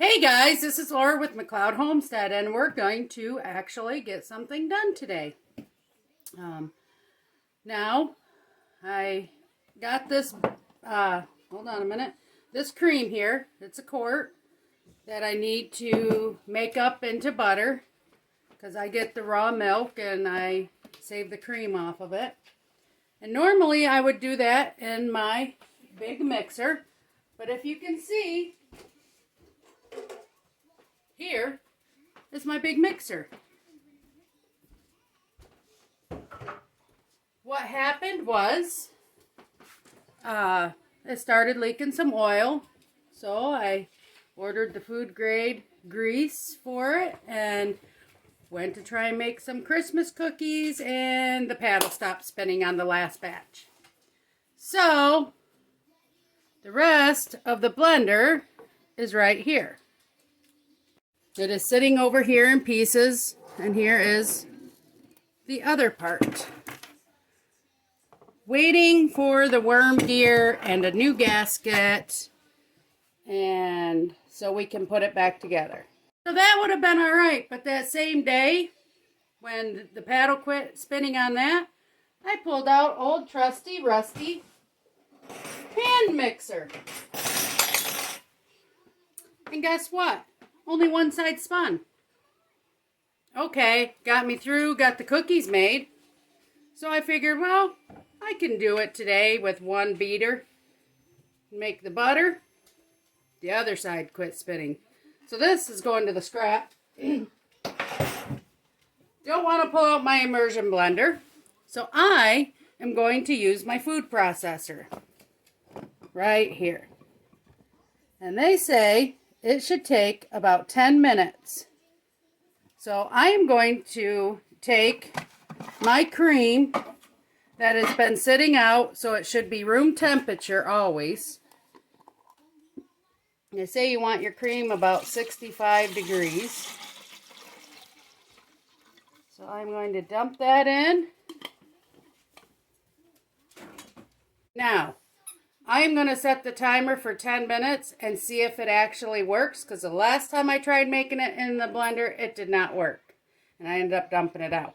Hey guys, this is Laura with McLeod Homestead, and we're going to actually get something done today. Now, I got this, hold on a minute, this cream here. It's a quart that I need to make up into butter because I get the raw milk and I save the cream off of it. And normally I would do that in my big mixer, but if you can see, here is my big mixer. What happened was, it started leaking some oil, so I ordered the food grade grease for it and went to try and make some Christmas cookies, and the paddle stopped spinning on the last batch. So, the rest of the blender is right here. It is sitting over here in pieces, and here is the other part. Waiting for the worm gear and a new gasket, and so we can put it back together. So that would have been alright, but that same day, when the paddle quit spinning on that, I pulled out old trusty rusty hand mixer. And guess what? Only one side spun. Okay, got me through, got the cookies made. So I figured, well, I can do it today with one beater. Make the butter. The other side quit spinning. So this is going to the scrap. Don't want to pull out my immersion blender. So I am going to use my food processor. Right here. And they say it should take about 10 minutes. So I am going to take my cream that has been sitting out, so it should be room temperature always. They say you want your cream about 65 degrees. So I'm going to dump that in. Now, I am going to set the timer for 10 minutes and see if it actually works, because the last time I tried making it in the blender, it did not work. And I ended up dumping it out.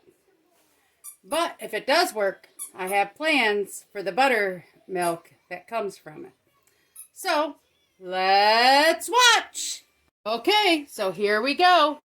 But if it does work, I have plans for the buttermilk that comes from it. So, let's watch! Okay, so here we go.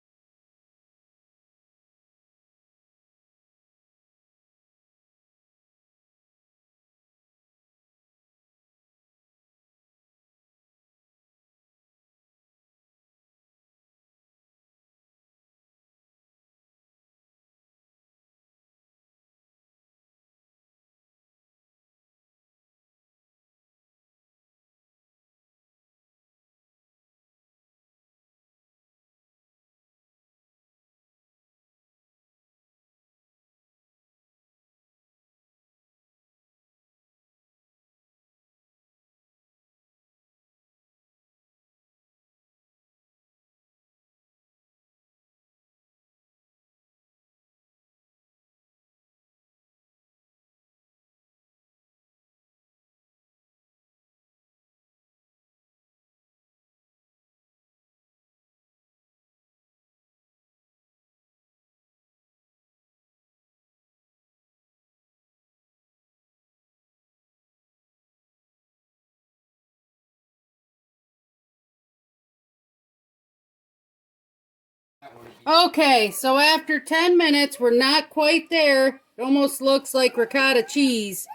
Okay, so after 10 minutes, we're not quite there. It almost looks like ricotta cheese.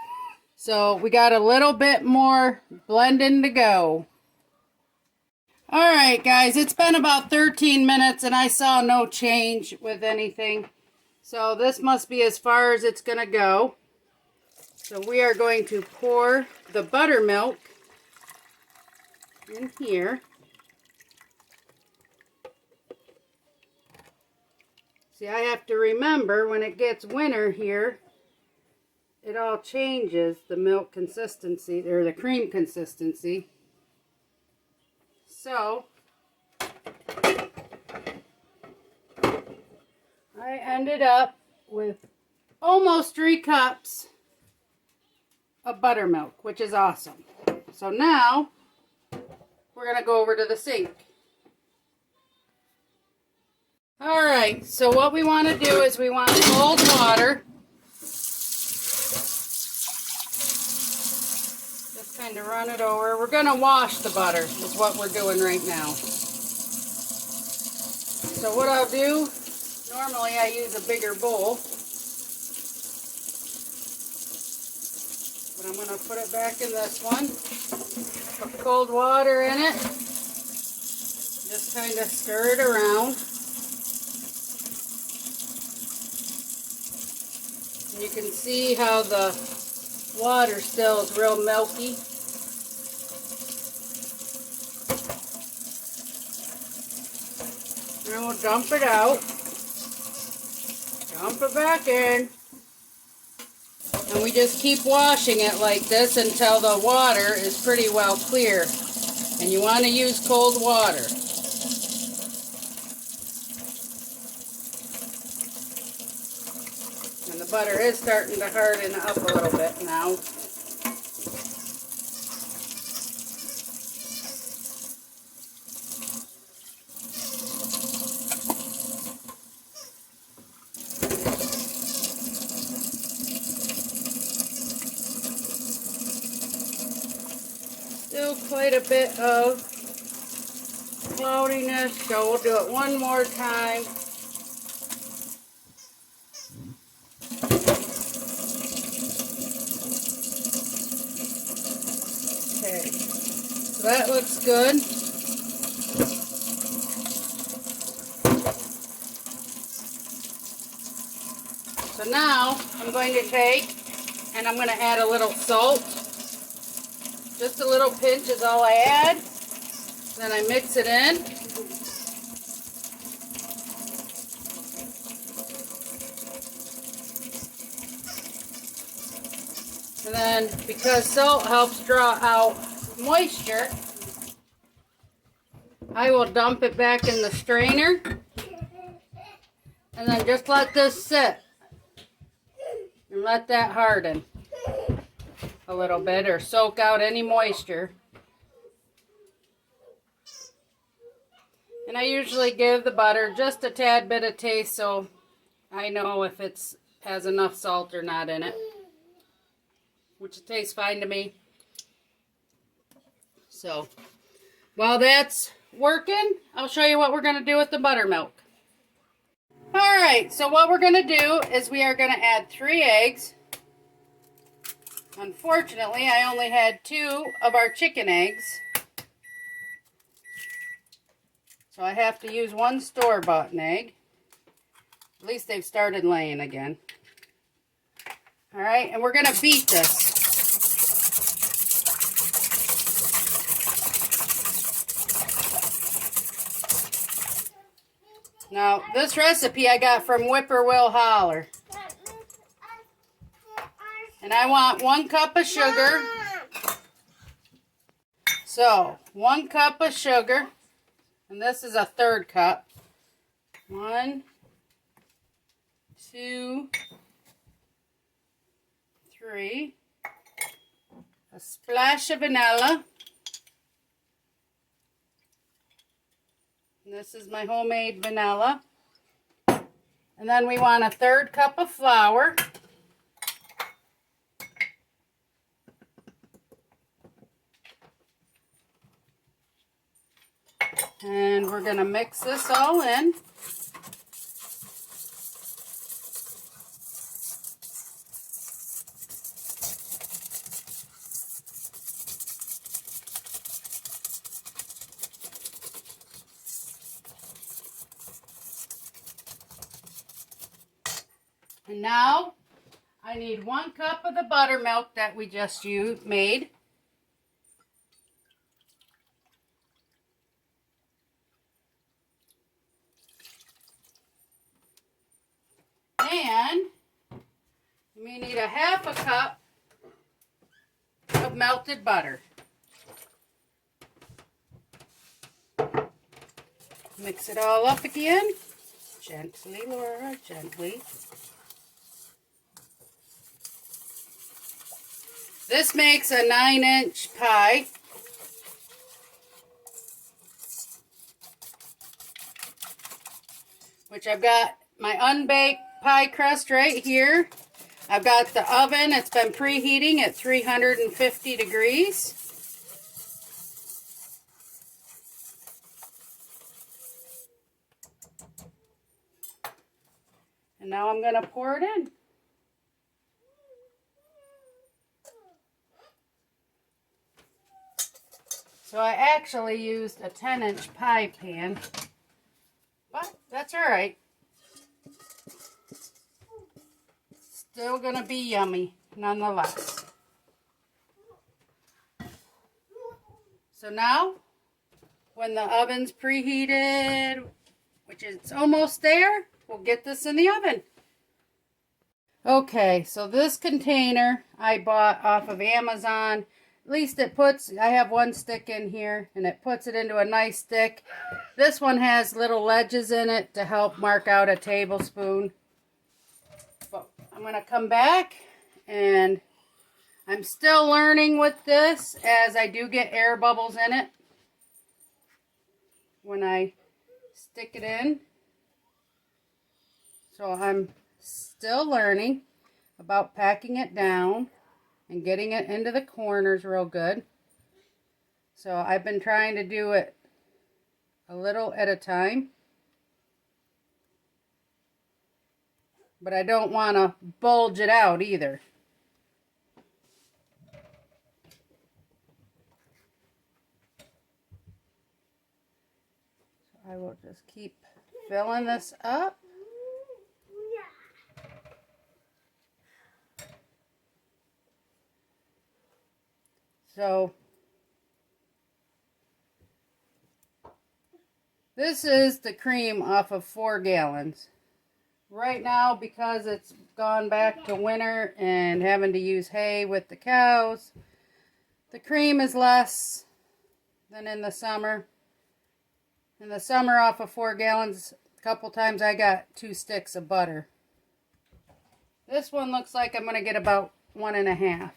So we got a little bit more blending to go. Alright guys, it's been about 13 minutes and I saw no change with anything. So this must be as far as it's going to go. So we are going to pour the buttermilk in here. See, I have to remember when it gets winter here, it all changes the milk consistency, or the cream consistency. So, I ended up with almost 3 cups of buttermilk, which is awesome. So now, we're going to go over to the sink. Alright, so what we want to do is we want cold water. Just kind of run it over. We're going to wash the butter is what we're doing right now. So what I'll do, normally I use a bigger bowl. But I'm going to put it back in this one. Put cold water in it. Just kind of stir it around. And you can see how the water still is real milky. And we'll dump it out. Dump it back in. And we just keep washing it like this until the water is pretty well clear. And you want to use cold water. And the butter is starting to harden up a little bit now. Still quite a bit of cloudiness, so we'll do it one more time. Okay, so that looks good. So now I'm going to take and I'm going to add a little salt. Just a little pinch is all I add. Then I mix it in. And then, because salt helps draw out moisture, I will dump it back in the strainer. And then just let this sit. And let that harden a little bit or soak out any moisture. And I usually give the butter just a tad bit of taste so I know if it has enough salt or not in it. Which it tastes fine to me. So, while that's working, I'll show you what we're going to do with the buttermilk. Alright, so what we're going to do is we are going to add 3 eggs. Unfortunately, I only had 2 of our chicken eggs. So I have to use 1 store-bought egg. At least they've started laying again. Alright, and we're going to beat this. Now, this recipe I got from Whippoorwill Holler. And I want 1 cup of sugar. So, 1 cup of sugar. And this is a 1/3 cup. 1, 2, 3. A splash of vanilla. And this is my homemade vanilla. And then we want a 1/3 cup of flour. And we're going to mix this all in. And now I need 1 cup of the buttermilk that we just made. And we need a 1/2 cup of melted butter. Mix it all up again. Gently, Laura, gently. This makes a 9-inch pie. which I've got my unbaked pie crust right here. I've got the oven. It's been preheating at 350 degrees. And now I'm going to pour it in. So I actually used a 10-inch pie pan, but that's all right. Still gonna be yummy nonetheless. So now, when the oven's preheated, which is almost there, we'll get this in the oven. Okay, so this container I bought off of Amazon. At least it puts, I have one stick in here, and it puts it into a nice stick. This one has little ledges in it to help mark out a tablespoon. But I'm going to come back, and I'm still learning with this, as I do get air bubbles in it when I stick it in. So I'm still learning about packing it down and getting it into the corners real good. So I've been trying to do it a little at a time. But I don't want to bulge it out either. So I will just keep filling this up. So this is the cream off of 4 gallons. Right now, because it's gone back to winter and having to use hay with the cows, the cream is less than in the summer. In the summer, off of 4 gallons, a couple times I got 2 sticks of butter. This one looks like I'm going to get about 1.5.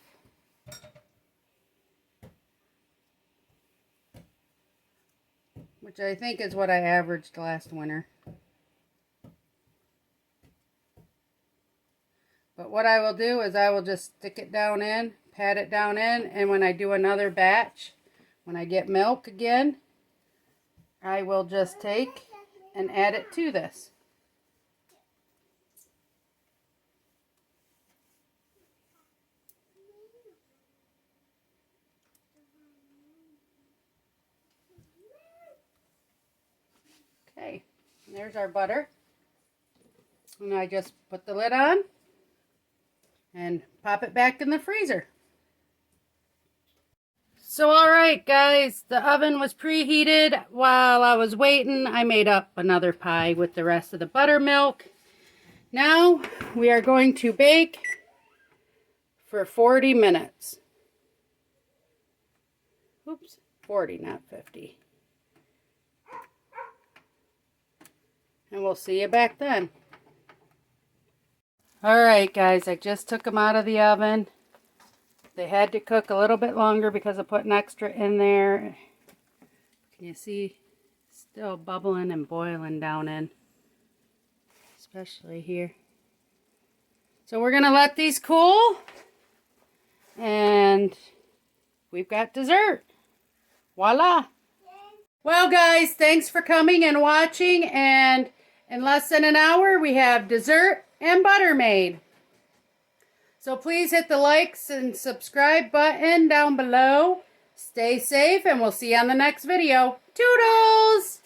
Which I think is what I averaged last winter. But what I will do is I will just stick it down in, pat it down in, and when I do another batch, when I get milk again, I will just take and add it to this. Okay, there's our butter. And I just put the lid on and pop it back in the freezer. So alright guys, the oven was preheated. While I was waiting, I made up another pie with the rest of the buttermilk. Now we are going to bake for 40 minutes. Oops, 40, not 50. And we'll see you back then. Alright guys, I just took them out of the oven. They had to cook a little bit longer because I put an extra in there. Can you see? Still bubbling and boiling down in. Especially here. So we're going to let these cool. And we've got dessert. Voila! Well guys, thanks for coming and watching. And in less than an hour, we have dessert and butter made. So please hit the likes and subscribe button down below. Stay safe and we'll see you on the next video. Toodles!